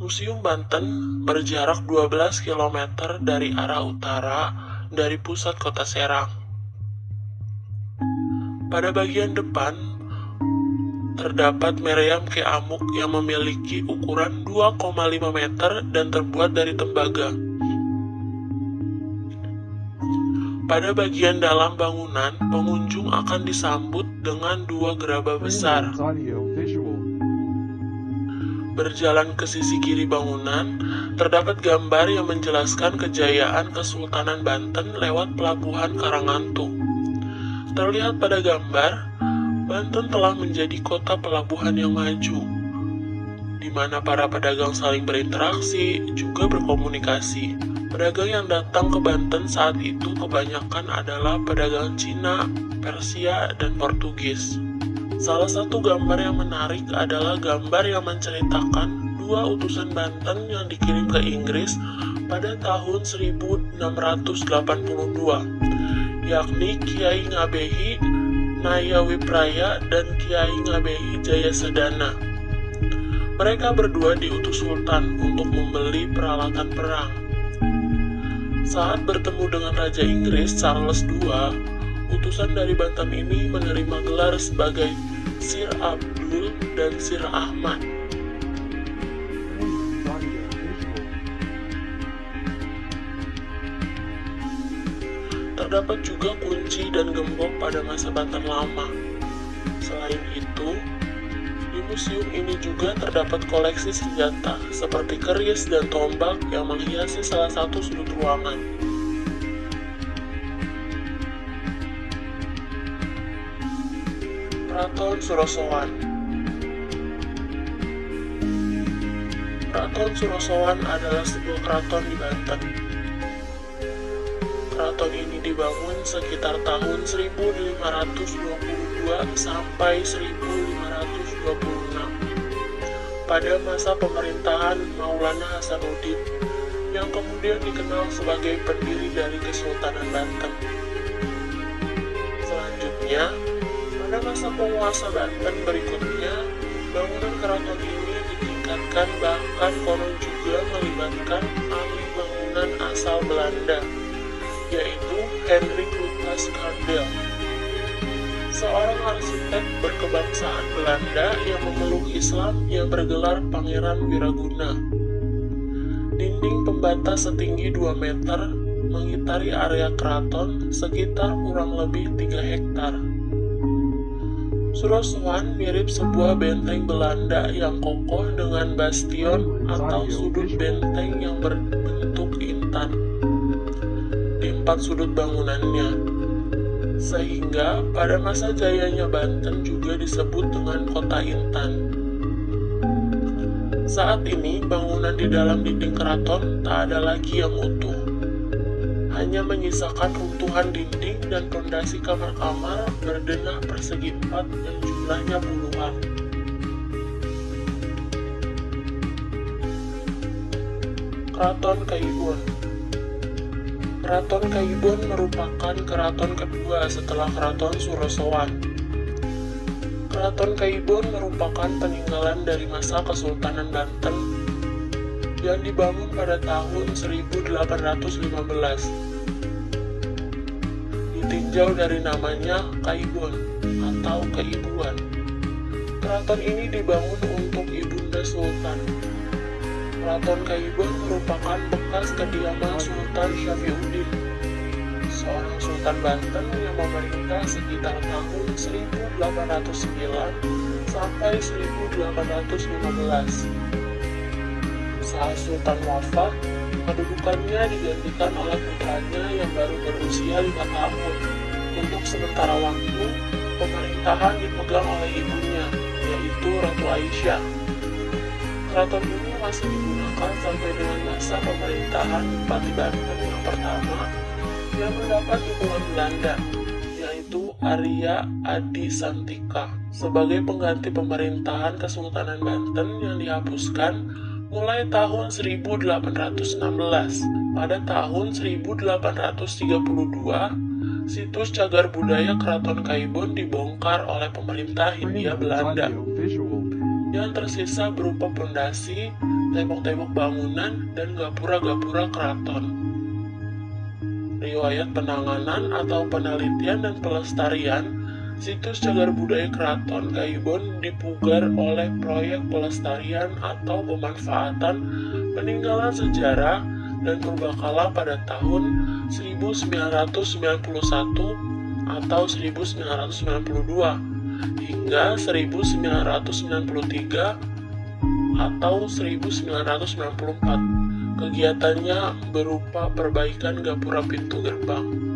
Museum Banten berjarak 12 km dari arah utara dari pusat kota Serang. Pada bagian depan, terdapat meriam keamuk yang memiliki ukuran 2,5 meter dan terbuat dari tembaga. Pada bagian dalam bangunan, pengunjung akan disambut dengan dua gerabah besar. Berjalan ke sisi kiri bangunan, terdapat gambar yang menjelaskan kejayaan Kesultanan Banten lewat Pelabuhan Karangantu. Terlihat pada gambar, Banten telah menjadi kota pelabuhan yang maju, di mana para pedagang saling berinteraksi, juga berkomunikasi. Pedagang yang datang ke Banten saat itu kebanyakan adalah pedagang Cina, Persia, dan Portugis. Salah satu gambar yang menarik adalah gambar yang menceritakan dua utusan Banten yang dikirim ke Inggris pada tahun 1682, yakni Kiai Ngabehi Nayawipraya dan Kiai Ngabehi Jayasedana. Mereka berdua diutus Sultan untuk membeli peralatan perang. Saat bertemu dengan Raja Inggris Charles II, utusan dari Banten ini menerima gelar sebagai Sir Abdul dan Sir Ahmad. Terdapat juga kunci dan gembok pada masa Banten lama. Selain itu, di museum ini juga terdapat koleksi senjata seperti keris dan tombak yang menghiasi salah satu sudut ruangan. Keraton Surosowan. Keraton Surosowan adalah sebuah keraton di Banten. Keraton ini dibangun sekitar tahun 1522 sampai 1526 pada masa pemerintahan Maulana Hasanuddin yang kemudian dikenal sebagai pendiri dari Kesultanan Banten. Selanjutnya, pada masa penguasa Banten berikutnya, bangunan keraton ini ditingkatkan, bahkan konon juga melibatkan ahli bangunan asal Belanda, yaitu Hendrik Lucas Candel, seorang arsitek berkebangsaan Belanda yang memeluk Islam yang bergelar Pangeran Wiraguna. Dinding pembatas setinggi 2 meter mengitari area keraton sekitar kurang lebih 3 hektar. Surosowan mirip sebuah benteng Belanda yang kokoh dengan bastion atau sudut benteng yang berbentuk intan di 4 sudut bangunannya, sehingga pada masa jayanya Banten juga disebut dengan kota intan. Saat ini bangunan di dalam dinding keraton tak ada lagi yang utuh, hanya menyisakan runtuhan dinding dan pondasi kamar-kamar berdenah persegi 4 yang jumlahnya puluhan. Keraton Kaibon. Keraton Kaibon merupakan keraton kedua setelah Keraton Surosowan. Keraton Kaibon merupakan peninggalan dari masa Kesultanan Banten yang dibangun pada tahun 1815. Ditinjau dari namanya Kaibon atau keibuan. Keraton ini dibangun untuk ibunda Sultan. Keraton Kaibon merupakan bekas kediaman Sultan Syafiuddin, seorang Sultan Banten yang memerintah sekitar tahun 1809 sampai 1815. Saat Sultan wafat, kedudukannya digantikan oleh putranya yang baru berusia 5 tahun. Untuk sementara waktu, pemerintahan dipegang oleh ibunya, yaitu Ratu Aisyah. Keraton ini masih digunakan sampai dengan masa pemerintahan Bupati Banten yang pertama yang mendapat dukungan Belanda, yaitu Arya Adi Santika, sebagai pengganti pemerintahan Kesultanan Banten yang dihapuskan mulai tahun 1816. Pada tahun 1832, situs cagar budaya Keraton Kaibon dibongkar oleh pemerintah Hindia Belanda. Yang tersisa berupa pondasi tembok-tembok bangunan, dan gapura-gapura keraton. Riwayat penanganan atau penelitian dan pelestarian situs cagar budaya Keraton Gaibon dipugar oleh proyek pelestarian atau pemanfaatan peninggalan sejarah dan purbakala pada tahun 1991 atau 1992 hingga 1993 atau 1994. Kegiatannya berupa perbaikan gapura pintu gerbang,